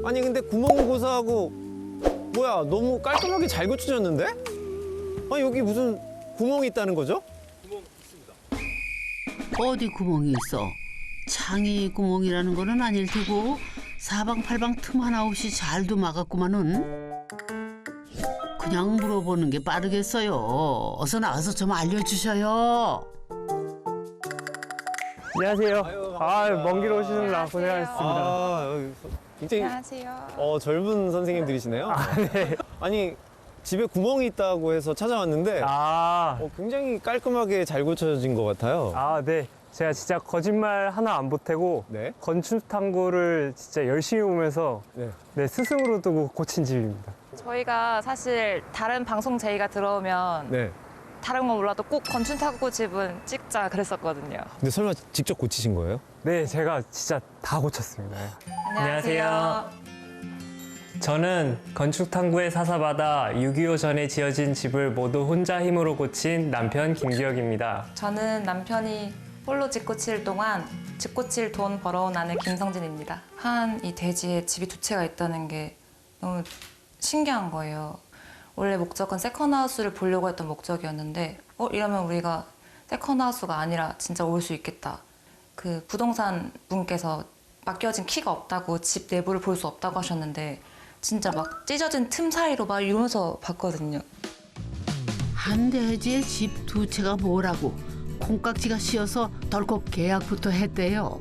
아니 근데 구멍 고사하고 뭐야 너무 깔끔하게 잘 고쳐졌는데? 아니 여기 무슨 구멍이 있다는 거죠? 어디 구멍이 있어? 창이 구멍이라는 거는 아닐 테고 사방팔방 틈 하나 없이 잘도 막았구만은. 그냥 물어보는 게 빠르겠어요. 어서 나와서 좀 알려주셔요. 안녕하세요. 아유, 먼 길 오시느라 고생하셨습니다. 아 굉장히 안녕하세요. 젊은 선생님들이시네요. 네. 아니 집에 구멍이 있다고 해서 찾아왔는데 굉장히 깔끔하게 잘 고쳐진 것 같아요. 네. 제가 진짜 거짓말 하나 안 보태고 네. 건축 탐구를 진짜 열심히 보면서 네. 스승으로 두고 고친 집입니다. 저희가 사실 다른 방송 제의가 들어오면 네. 다른 건 몰라도 꼭 건축탁구 집은 찍자 그랬었거든요. 근데 설마 직접 고치신 거예요? 네, 제가 진짜 다 고쳤습니다. 안녕하세요. 저는 건축 탐구의 사사받아 6.25 전에 지어진 집을 모두 혼자 힘으로 고친 남편 김기혁입니다. 저는 남편이 홀로 집 고칠 동안 집 고칠 돈 벌어온 아내 김성진입니다. 한 이 대지에 집이 두 채가 있다는 게 너무 신기한 거예요. 원래 목적은 세컨하우스를 보려고 했던 목적이었는데 이러면 우리가 세컨하우스가 아니라 진짜 올 수 있겠다. 그 부동산 분께서 맡겨진 키가 없다고 집 내부를 볼 수 없다고 하셨는데 진짜 막 찢어진 틈 사이로 막 이러면서 봤거든요. 한 대지에 집 두 채가 뭐라고 콩깍지가 씌어서 덜컥 계약부터 했대요.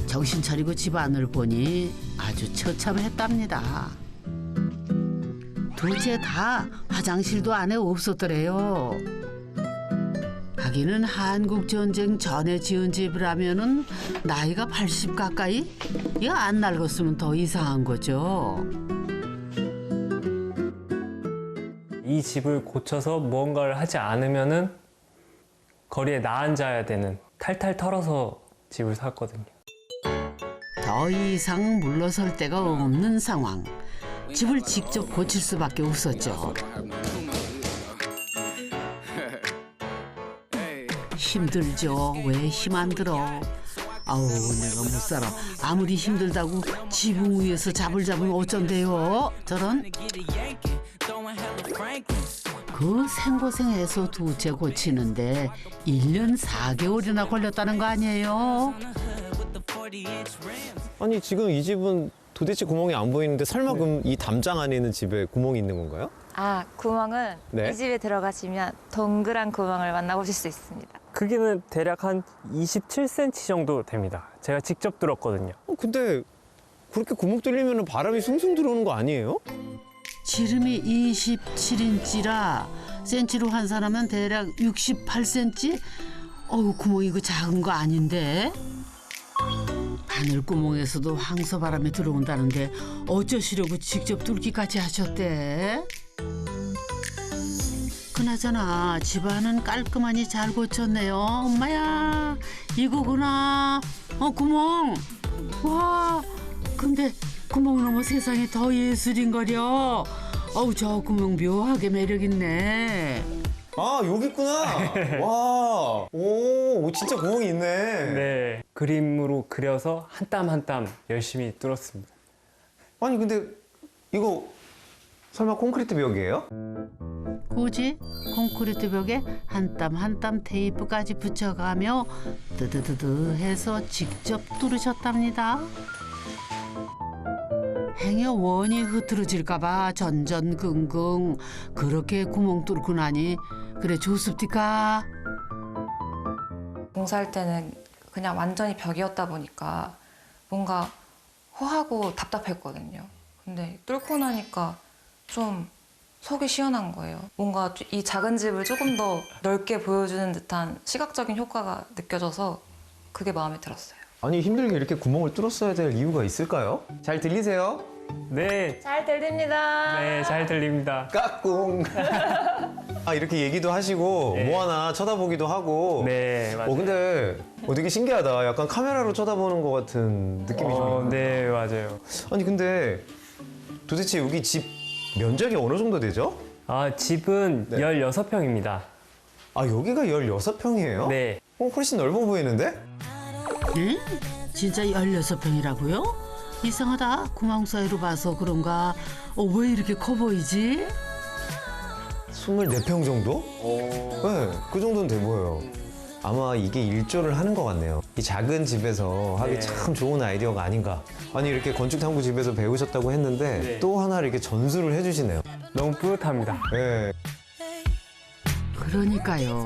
정신 차리고 집 안을 보니 아주 처참했답니다. 두 채 다 화장실도 안에 없었더래요. 하기는 한국전쟁 전에 지은 집이라면은 나이가 80 가까이? 이거 안 낡았으면 더 이상한 거죠. 이 집을 고쳐서 무언가를 하지 않으면은 거리에 나앉아야 되는 탈탈 털어서 집을 샀거든요. 더 이상 물러설 데가 없는 상황. 집을 직접 고칠 수밖에 없었죠. 힘들죠. 왜 힘 안 들어? 아우 내가 못 살아. 아무리 힘들다고 지붕 위에서 자불자불 어쩐대요. 저런. 그 생고생해서 두 채 고치는데 1년 4개월이나 걸렸다는 거 아니에요? 아니 지금 이 집은 도대체 구멍이 안 보이는데 설마 그럼 이 담장 안에 있는 집에 구멍이 있는 건가요? 구멍은 네. 이 집에 들어가시면 동그란 구멍을 만나보실 수 있습니다. 크기는 대략 한 27cm 정도 됩니다. 제가 직접 뚫었거든요. 근데 그렇게 구멍 뚫리면 바람이 숭숭 들어오는 거 아니에요? 지름이 27인치라 센치로 환산하면 대략 68cm? 어우 구멍 이거 작은 거 아닌데? 바늘구멍에서도 황소바람이 들어온다는데 어쩌시려고 직접 뚫기까지 하셨대? 그나저나 집안은 깔끔하니 잘 고쳤네요. 엄마야 이거구나. 구멍. 와 근데 구멍 넘어 세상에 더 예술인거려. 어우 저 구멍 묘하게 매력있네. 아 여기 있구나. 와, 오 진짜 구멍이 있네. 네, 그림으로 그려서 한 땀 한 땀 열심히 뚫었습니다. 아니 근데 이거 설마 콘크리트 벽이에요? 굳이 콘크리트 벽에 한 땀 한 땀 테이프까지 붙여가며 뜨드드드 해서 직접 뚫으셨답니다. 행여 원이 흐트러질까봐 전전긍긍 그렇게 구멍 뚫고 나니 그래 좋습니까? 공사할 때는 그냥 완전히 벽이었다 보니까 뭔가 허하고 답답했거든요. 근데 뚫고 나니까 좀 속이 시원한 거예요. 뭔가 이 작은 집을 조금 더 넓게 보여주는 듯한 시각적인 효과가 느껴져서 그게 마음에 들었어요. 아니 힘들게 이렇게 구멍을 뚫었어야 될 이유가 있을까요? 잘 들리세요? 네, 잘 들립니다. 네, 잘 들립니다. 까꿍. 아 이렇게 얘기도 하시고 네. 뭐 하나 쳐다보기도 하고. 네, 맞아요. 근데 되게 신기하다. 약간 카메라로 쳐다보는 것 같은 느낌이 좀. 네, 맞아요. 아니 근데 도대체 여기 집 면적이 어느 정도 되죠? 집은 네. 16평입니다. 아 여기가 16평이에요? 네. 훨씬 넓어 보이는데? 네? 진짜 16평이라고요? 이상하다. 구멍 사이로 봐서 그런가? 왜 이렇게 커 보이지? 24평 정도? 네, 그 정도는 돼 보여요. 아마 이게 일조를 하는 것 같네요. 이 작은 집에서 하기 네. 참 좋은 아이디어가 아닌가. 아니 이렇게 건축탐구 집에서 배우셨다고 했는데 네. 또 하나 이렇게 전수를 해주시네요. 너무 뿌듯합니다. 네. 그러니까요.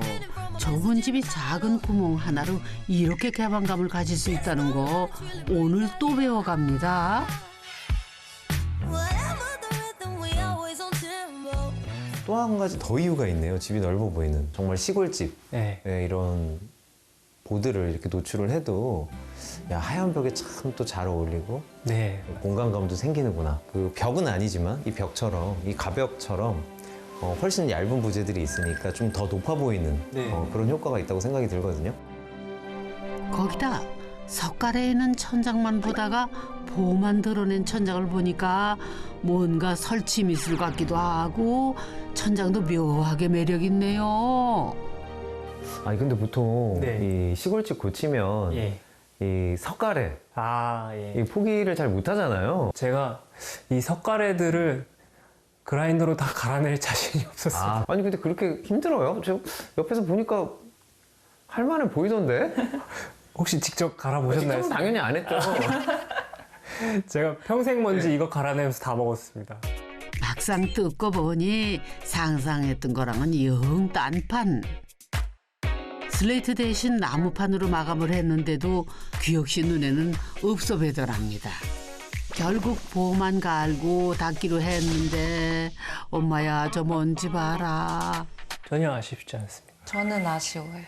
좁은 집이 작은 구멍 하나로 이렇게 개방감을 가질 수 있다는 거 오늘 또 배워갑니다. 또 한 가지 더 이유가 있네요. 집이 넓어 보이는. 정말 시골집. 네. 네, 이런 보드를 이렇게 노출을 해도 야, 하얀 벽에 참 또 잘 어울리고 네. 공간감도 생기는구나. 그 벽은 아니지만 이 벽처럼 이 가벽처럼 훨씬 얇은 부재들이 있으니까 좀 더 높아 보이는 네. 그런 효과가 있다고 생각이 들거든요. 거기다 석가래에 있는 천장만 보다가 보만 드러낸 천장을 보니까 뭔가 설치 미술 같기도 하고 천장도 묘하게 매력 있네요. 아니 근데 보통 네. 이 시골집 고치면 예. 이 석가래 아, 예. 이 포기를 잘 못하잖아요. 제가 이 석가래들을 그라인더로 다 갈아낼 자신이 없었어요. 아니 근데 그렇게 힘들어요? 저 옆에서 보니까 할만해 보이던데? 혹시 직접 갈아보셨나요? 직접은 당연히 안 했죠. 제가 평생 먼지 이거 갈아내면서 다 먹었습니다. 막상 뜯고 보니 상상했던 거랑은 영 딴판. 슬레이트 대신 나무판으로 마감을 했는데도 귀혁 씨 눈에는 없어 보이더랍니다. 결국 보만 갈고 닦기로 했는데 엄마야 저 먼지 봐라. 전혀 아쉽지 않습니다. 저는 아쉬워요.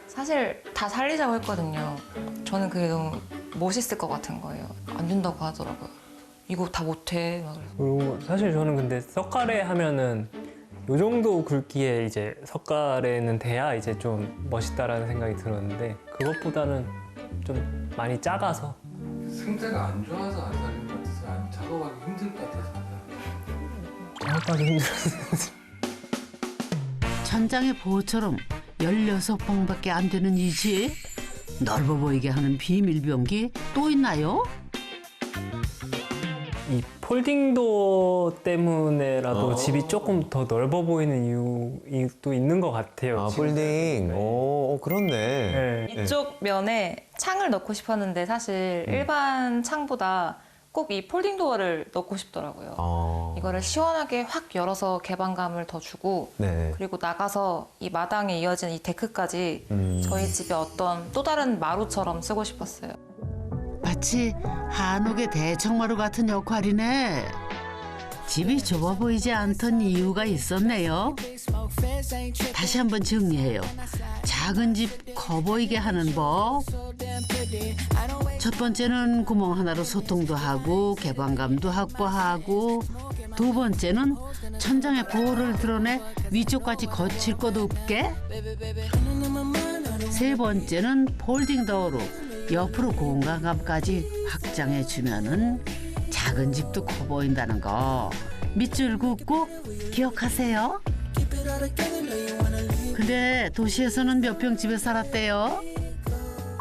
사실 다 살리자고 했거든요. 저는 그게 너무 멋있을 것 같은 거예요. 안 된다고 하더라고요. 이거 다 못해. 막 그래서. 그리고 사실 저는 근데 석가래 하면은 요 정도 굵기에 이제 석가래는 돼야 이제 좀 멋있다라는 생각이 들었는데 그것보다는 좀 많이 작아서 승자가 안 좋아서 안 살린 것 같아서 아니면 작업하기 힘들 것 같아서 안 살린 작업하기 힘들었어요. 천장의 보호처럼 16방밖에 안 되는 이 집. 넓어 보이게 하는 비밀병기 또 있나요? 이 폴딩도어 때문에라도 집이 조금 더 넓어 보이는 이유도 있는 것 같아요. 아, 지금. 폴딩. 그렇네. 네. 이쪽 면에 창을 넣고 싶었는데 사실 일반 창보다 꼭 이 폴딩 도어를 넣고 싶더라고요. 이거를 시원하게 확 열어서 개방감을 더 주고 네. 그리고 나가서 이 마당에 이어진 이 데크까지 저희 집의 어떤 또 다른 마루처럼 쓰고 싶었어요. 마치 한옥의 대청마루 같은 역할이네. 집이 좁아 보이지 않던 이유가 있었네요. 다시 한번 정리해요. 작은 집 커 보이게 하는 법. 첫 번째는 구멍 하나로 소통도 하고 개방감도 확보하고, 두 번째는 천장에 보호를 드러내 위쪽까지 거칠 것 없게, 세 번째는 폴딩 도어로 옆으로 공간감까지 확장해 주면은 작은 집도 커 보인다는 거 밑줄 긋고 기억하세요. 근데 도시에서는 몇 평 집에 살았대요?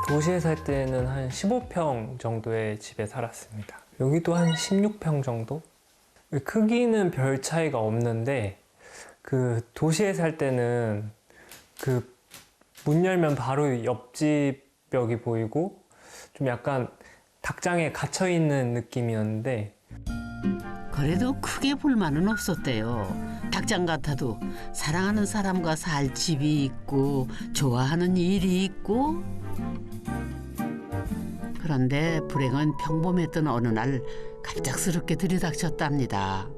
도시에 살 때는 한 15평 정도의 집에 살았습니다. 여기도 한 16평 정도? 크기는 별 차이가 없는데 그 도시에 살 때는 그 문 열면 바로 옆집 벽이 보이고 좀 약간 닭장에 갇혀 있는 느낌이었는데 그래도 크게 불만은 없었대요. 닭장 같아도 사랑하는 사람과 살 집이 있고 좋아하는 일이 있고. 그런데 불행은 평범했던 어느 날 갑작스럽게 들이닥쳤답니다.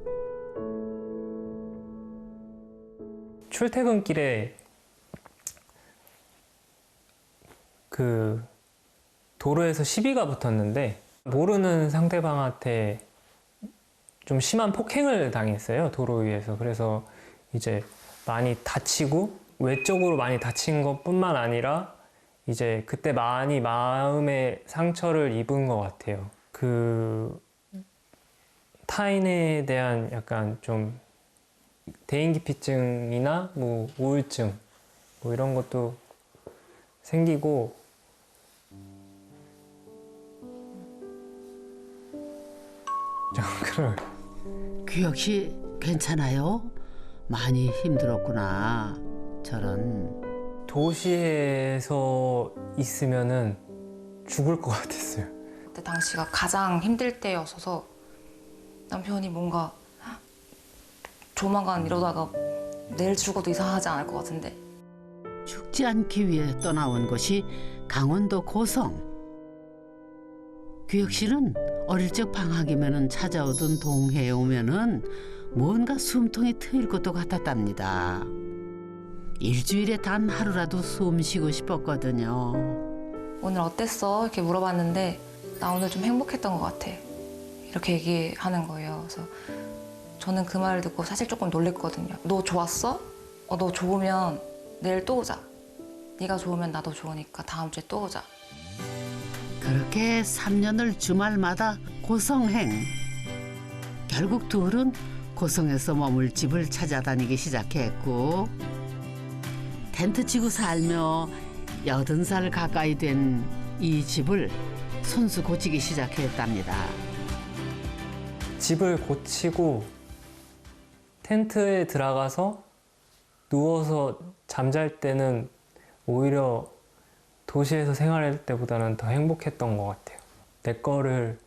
출퇴근길에 그 도로에서 시비가 붙었는데 모르는 상대방한테 좀 심한 폭행을 당했어요, 도로 위에서. 그래서 이제 많이 다치고 외적으로 많이 다친 것뿐만 아니라 이제 그때 많이 마음의 상처를 입은 것 같아요. 그 타인에 대한 약간 좀 대인기피증이나 뭐 우울증 뭐 이런 것도 생기고 그럴 규혁 씨 괜찮아요? 많이 힘들었구나. 저런. 도시에서 있으면은 죽을 것 같았어요. 그때 당시가 가장 힘들 때였어서 남편이 뭔가 조만간 이러다가 내일 죽어도 이상하지 않을 것 같은데 죽지 않기 위해 떠나온 곳이 강원도 고성. 규혁 씨는 어릴 적 방학이면은 찾아오던 동해에 오면은 뭔가 숨통이 트일 것도 같았답니다. 일주일에 단 하루라도 숨 쉬고 싶었거든요. 오늘 어땠어? 이렇게 물어봤는데 나 오늘 좀 행복했던 것 같아. 이렇게 얘기하는 거예요. 그래서 저는 그 말을 듣고 사실 조금 놀랬거든요. 너 좋았어? 너 좋으면 내일 또 오자. 네가 좋으면 나도 좋으니까 다음 주에 또 오자. 그렇게 3년을 주말마다 고성행. 결국 둘은 고성에서 머물 집을 찾아다니기 시작했고 텐트 치고 살며 80살 가까이 된 이 집을 손수 고치기 시작했답니다. 집을 고치고 텐트에 들어가서 누워서 잠잘 때는 오히려 도시에서 생활할 때보다는 더 행복했던 것 같아요. 내 거를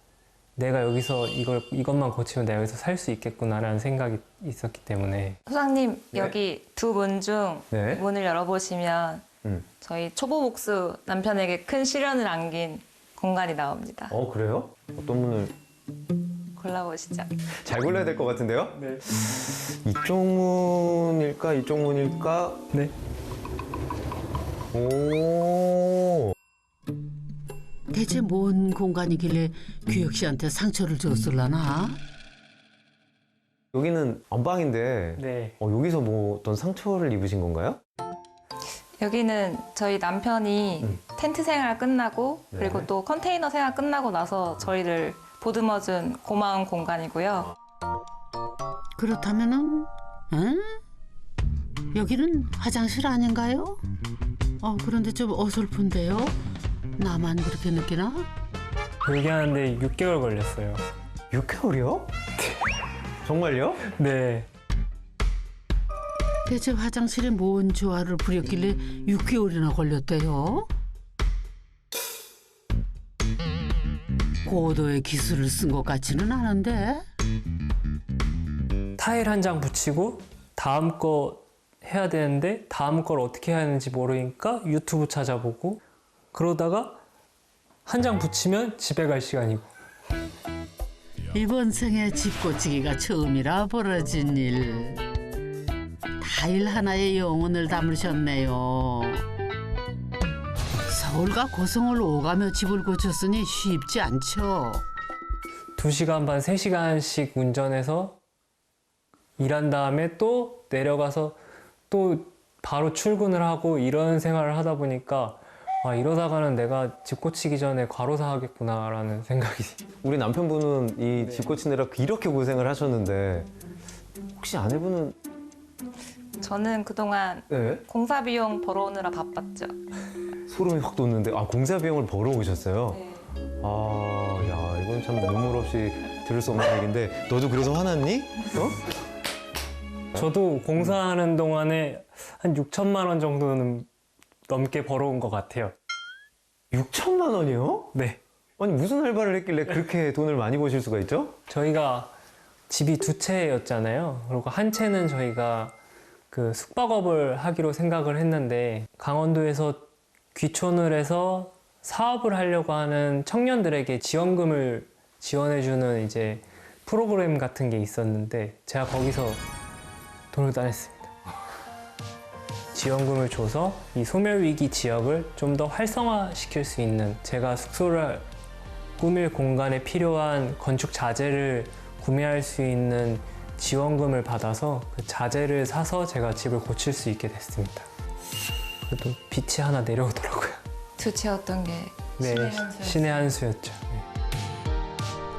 내가 여기서 이것만 고치면 내가 여기서 살 수 있겠구나라는 생각이 있었기 때문에. 소장님 여기 두 문 중 네. 문을 열어보시면 저희 초보복수 남편에게 큰 시련을 안긴 공간이 나옵니다. 그래요? 어떤 문을 골라보시죠. 잘 골라야 될 것 같은데요? 네. 이쪽 문일까? 이쪽 문일까? 네. 오. 대체 뭔 공간이길래 규혁 씨한테 상처를 줬을라나? 여기는 안방인데 네. 여기서 뭐 어떤 상처를 입으신 건가요? 여기는 저희 남편이 텐트 생활 끝나고 네. 그리고 또 컨테이너 생활 끝나고 나서 저희를 보듬어준 고마운 공간이고요. 그렇다면은, 응? 여기는 화장실 아닌가요? 그런데 좀 어설픈데요? 나만 그렇게 느끼나? 얘기하는데 6개월 걸렸어요. 6개월이요? 정말요? 네. 대체 화장실에 뭔 조화를 부렸길래 6개월이나 걸렸대요? 고도의 기술을 쓴 것 같지는 않은데? 타일 한 장 붙이고 다음 거 해야 되는데 다음 걸 어떻게 해야 하는지 모르니까 유튜브 찾아보고 그러다가 한 장 붙이면 집에 갈 시간이고. 이번 생에 집 고치기가 처음이라 벌어진 일. 타일 하나에 영혼을 담으셨네요. 서울과 고성을 오가며 집을 고쳤으니 쉽지 않죠. 2시간 반, 3시간씩 운전해서 일한 다음에 또 내려가서 또 바로 출근을 하고 이런 생활을 하다 보니까 이러다가는 내가 집 고치기 전에 과로사 하겠구나라는 생각이. 우리 남편분은 이 집 고치느라 이렇게 고생을 하셨는데 혹시 아내분은 저는 그동안 네? 공사 비용 벌어오느라 바빴죠. 소름이 확 돋는데 공사 비용을 벌어오셨어요? 네. 야 이건 참 눈물 없이 들을 수 없는 얘기인데 너도 그래서 화났니? 저도 공사하는 동안에 한 6천만 원 정도는 넘게 벌어온 것 같아요. 6천만 원이요? 네. 아니 무슨 알바를 했길래 그렇게 돈을 많이 버실 수가 있죠? 저희가 집이 2채였잖아요. 그리고 한 채는 저희가 그 숙박업을 하기로 생각을 했는데 강원도에서 귀촌을 해서 사업을 하려고 하는 청년들에게 지원금을 지원해주는 이제 프로그램 같은 게 있었는데 제가 거기서 돈을 따냈습니다. 지원금을 줘서 이 소멸위기 지역을 좀 더 활성화시킬 수 있는 제가 숙소를 꾸밀 공간에 필요한 건축 자재를 구매할 수 있는 지원금을 받아서 그 자재를 사서 제가 집을 고칠 수 있게 됐습니다. 그래도 빛이 하나 내려오더라고요. 두 채였던 게 네, 신의 한수였어요. 신의 한 수였죠. 네.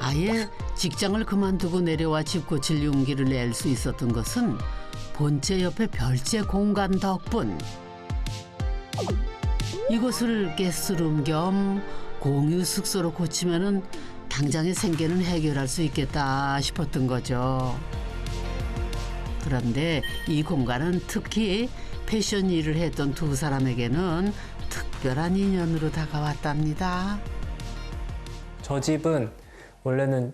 아예 직장을 그만두고 내려와 집 고칠 용기를 낼 수 있었던 것은 본체 옆에 별채 공간 덕분. 이곳을 게스트룸 겸 공유 숙소로 고치면은 당장의 생계는 해결할 수 있겠다 싶었던 거죠. 그런데 이 공간은 특히 패션 일을 했던 두 사람에게는 특별한 인연으로 다가왔답니다. 저 집은 원래는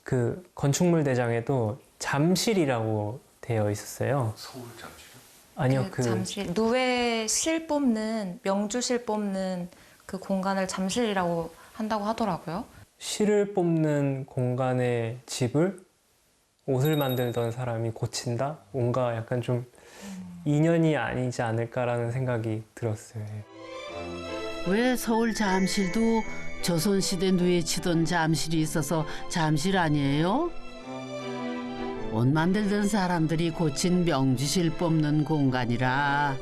그 건축물 대장에도 잠실이라고 되어 있었어요. 서울 잠시요? 아니요, 그 잠실 누에 실 뽑는 명주실 뽑는 그 공간을 잠실이라고 한다고 하더라고요. 실을 뽑는 공간의 집을 옷을 만들던 사람이 고친다? 뭔가 약간 좀 인연이 아니지 않을까라는 생각이 들었어요. 왜 서울 잠실도 조선시대 누에 치던 잠실이 있어서 잠실 아니에요? 옷 만들던 사람들이 고친 명주실 뽑는 공간이라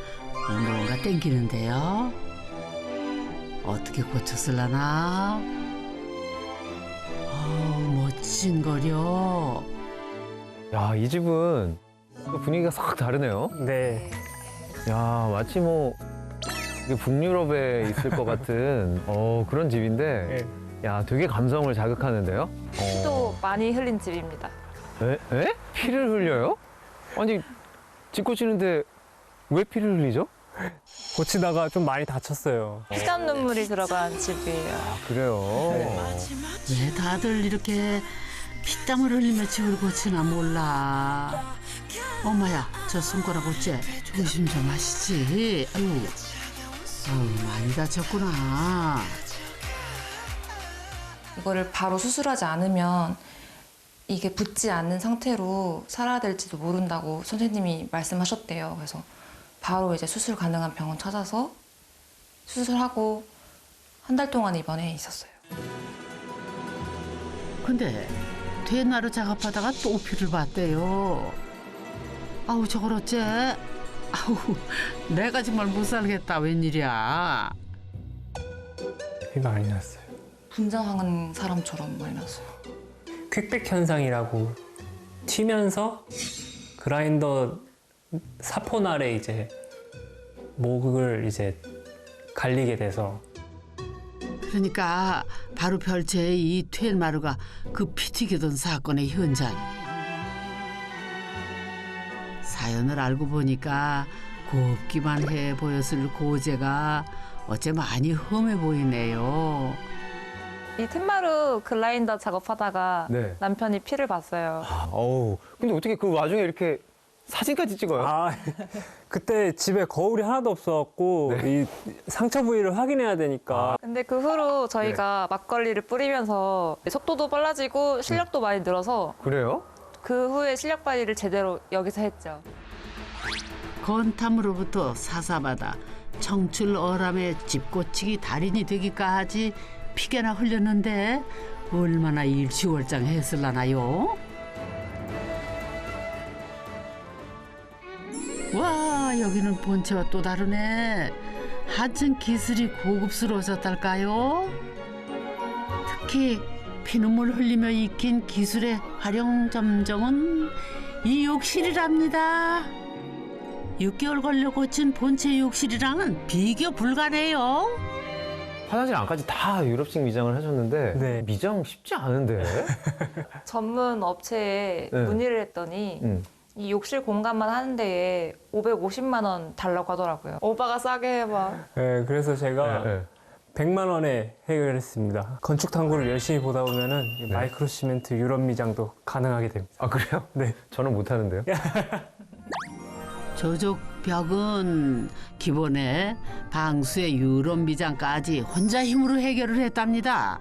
뭔가 땡기는데요. 어떻게 고쳤을라나? 멋진 거려. 야, 이 집은 또 분위기가 싹 다르네요. 네. 야, 마치 뭐 이게 북유럽에 있을 것 같은 그런 집인데, 야, 되게 감성을 자극하는데요. 피도 많이 흘린 집입니다. 에? 피를 흘려요? 아니, 집 고치는데 왜 피를 흘리죠? 고치다가 좀 많이 다쳤어요. 피땀 눈물이 들어간 집이에요. 그래요. 왜 다들 이렇게 피땀을 흘리며 집을 고치나 몰라. 엄마야, 저 손가락 어째? 조심 좀 하시지. 아유, 많이 다쳤구나. 이거를 바로 수술하지 않으면 이게 붙지 않는 상태로 살아야 될지도 모른다고 선생님이 말씀하셨대요. 그래서 바로 이제 수술 가능한 병원 찾아서 수술하고 한 달 동안 입원해 있었어요. 근데 퇴나루 작업하다가 또 피를 봤대요. 아우, 저걸 어째? 아우, 내가 정말 못 살겠다. 웬일이야. 피 많이 났어요. 분장하는 사람처럼 많이 났어요. 퀵백 현상이라고 튀면서 그라인더 사폰 아래 이제 목을 이제 갈리게 돼서 그러니까 바로 별채의 이 퇴마루가 그 피 튀기던 사건의 현장. 사연을 알고 보니까 곱기만 해 보였을 고재가 어째 많이 험해 보이네요. 이 텐마루 글라인더 작업하다가 네. 남편이 피를 봤어요. 어우, 근데 어떻게 그 와중에 이렇게 사진까지 찍어요? 그때 집에 거울이 하나도 없어갖고 이 상처 부위를 확인해야 되니까 근데 그 후로 저희가 막걸리를 뿌리면서 속도도 빨라지고 실력도 많이 늘어서 그래요? 그 후에 실력 발휘를 제대로 여기서 했죠. 건탐으로부터 사사받아 청출어람의 집고치기 달인이 되기까지 피게나 흘렸는데 얼마나 일취월장했을라나요? 와, 여기는 본체와 또 다르네. 한층 기술이 고급스러워졌달까요? 특히 피눈물 흘리며 익힌 기술의 활용 점정은 이 욕실이랍니다. 6개월 걸려 고친 본체 욕실이랑은 비교 불가네요. 화장실 안까지 다 유럽식 미장을 하셨는데 네. 미장 쉽지 않은데. 전문 업체에 네. 문의를 했더니 이 욕실 공간만 하는 데에 550만 원 달라고 하더라고요. 오빠가 싸게 해봐. 네, 그래서 제가 네. 100만 원에 해결했습니다. 건축 탐구를 열심히 보다 보면은 이 마이크로 시멘트 유럽 미장도 가능하게 됩니다. 아, 그래요? 네. 저는 못하는데요. 저쪽 벽은 기본에 방수의 유럽 미장까지 혼자 힘으로 해결을 했답니다.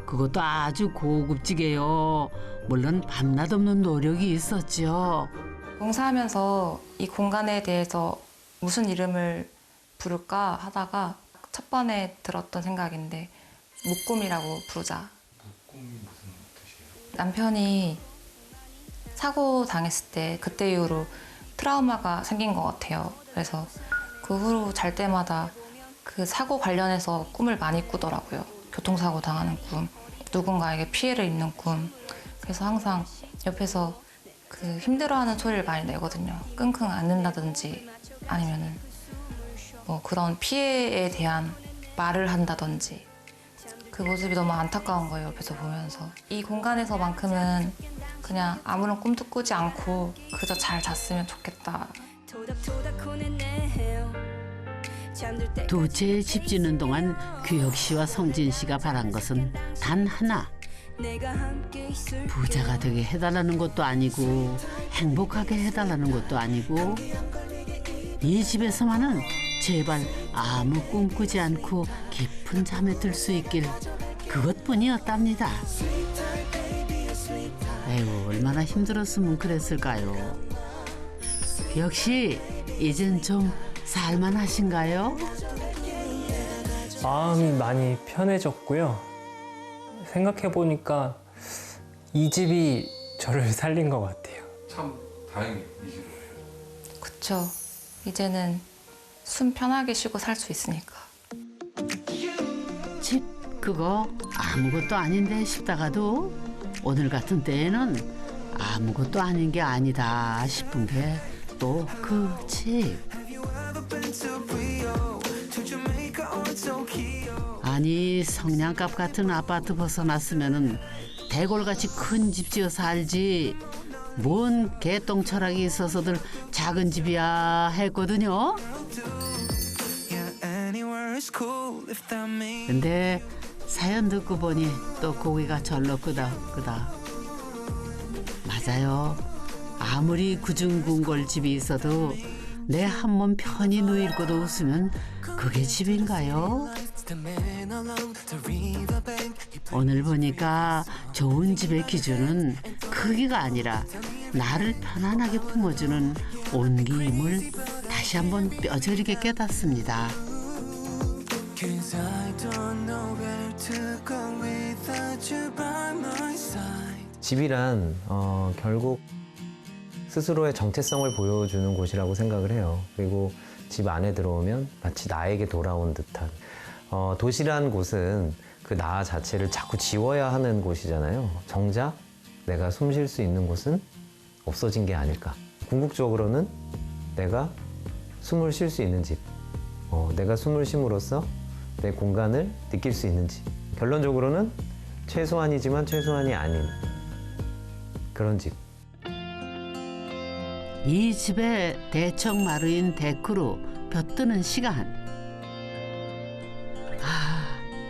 그것도 아주 고급지게요. 물론 밤낮 없는 노력이 있었죠. 공사하면서 이 공간에 대해서 무슨 이름을 부를까 하다가 첫 번에 들었던 생각인데 목꿈이라고 부르자. 꿈이 무슨 뜻이에요? 남편이 사고 당했을 때 그때 이후로 트라우마가 생긴 것 같아요. 그래서 그 후로 잘 때마다 그 사고 관련해서 꿈을 많이 꾸더라고요. 교통사고 당하는 꿈, 누군가에게 피해를 입는 꿈. 그래서 항상 옆에서 그 힘들어하는 소리를 많이 내거든요. 끙끙 앓는다든지 아니면은 뭐 그런 피해에 대한 말을 한다든지 그 모습이 너무 안타까운 거예요, 옆에서 보면서. 이 공간에서만큼은 그냥 아무런 꿈도 꾸지 않고 그저 잘 잤으면 좋겠다. 도체에 집 짓는 동안 규혁 씨와 성진 씨가 바란 것은 단 하나. 부자가 되게 해달라는 것도 아니고 행복하게 해달라는 것도 아니고 이 집에서만은 제발 아무 꿈 꾸지 않고 깊은 잠에 들 수 있길 그것뿐이었답니다. 에휴, 얼마나 힘들었으면 그랬을까요? 역시 이젠 좀 살만하신가요? 마음이 많이 편해졌고요. 생각해보니까 이 집이 저를 살린 것 같아요. 참 다행히 이 집을. 그쵸. 이제는 숨 편하게 쉬고 살 수 있으니까. 집 그거 아무것도 아닌데 싶다가도 오늘 같은 때에는 아무것도 아닌 게 아니다 싶은 게 또 그 집. 아니 성냥갑 같은 아파트 벗어났으면은 대골같이 큰 집 지어 살지 뭔 개똥 철학이 있어서들 작은 집이야 했거든요. 근데 사연 듣고 보니 또 고기가 절로 끄덕끄덕. 맞아요. 아무리 구중궁궐 집이 있어도 내 한 몸 편히 누일 곳 없으면 그게 집인가요? 오늘 보니까 좋은 집의 기준은 크기가 아니라 나를 편안하게 품어주는 온기임을 다시 한번 뼈저리게 깨닫습니다. 집이란 결국 스스로의 정체성을 보여주는 곳이라고 생각을 해요. 그리고 집 안에 들어오면 마치 나에게 돌아온 듯한 도시란 곳은 그 나 자체를 자꾸 지워야 하는 곳이잖아요. 정작 내가 숨 쉴 수 있는 곳은 없어진 게 아닐까. 궁극적으로는 내가 숨을 쉴 수 있는 집, 내가 숨을 쉼으로써 내 공간을 느낄 수 있는 집. 결론적으로는 최소한이지만 최소한이 아닌 그런 집. 이 집의 대청 마루인 데크로 볕드는 시간.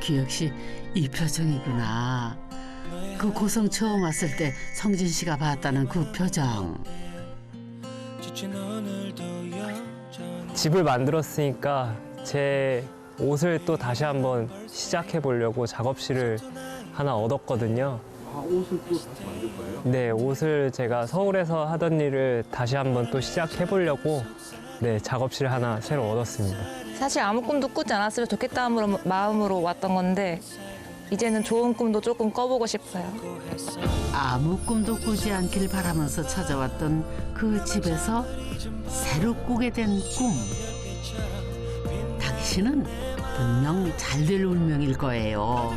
규혁 씨, 이 표정이구나. 그 고성 처음 왔을 때 성진 씨가 봤다는 그 표정. 집을 만들었으니까 제 옷을 또 다시 한번 시작해 보려고 작업실을 하나 얻었거든요. 옷을 또 다시 만들 거예요? 네, 옷을 제가 서울에서 하던 일을 다시 한번 또 시작해 보려고 네, 작업실 하나 새로 얻었습니다. 사실 아무 꿈도 꾸지 않았으면 좋겠다는 마음으로 왔던 건데 이제는 좋은 꿈도 조금 꿔보고 싶어요. 아무 꿈도 꾸지 않길 바라면서 찾아왔던 그 집에서 새로 꾸게 된 꿈. 당신은 분명 잘 될 운명일 거예요.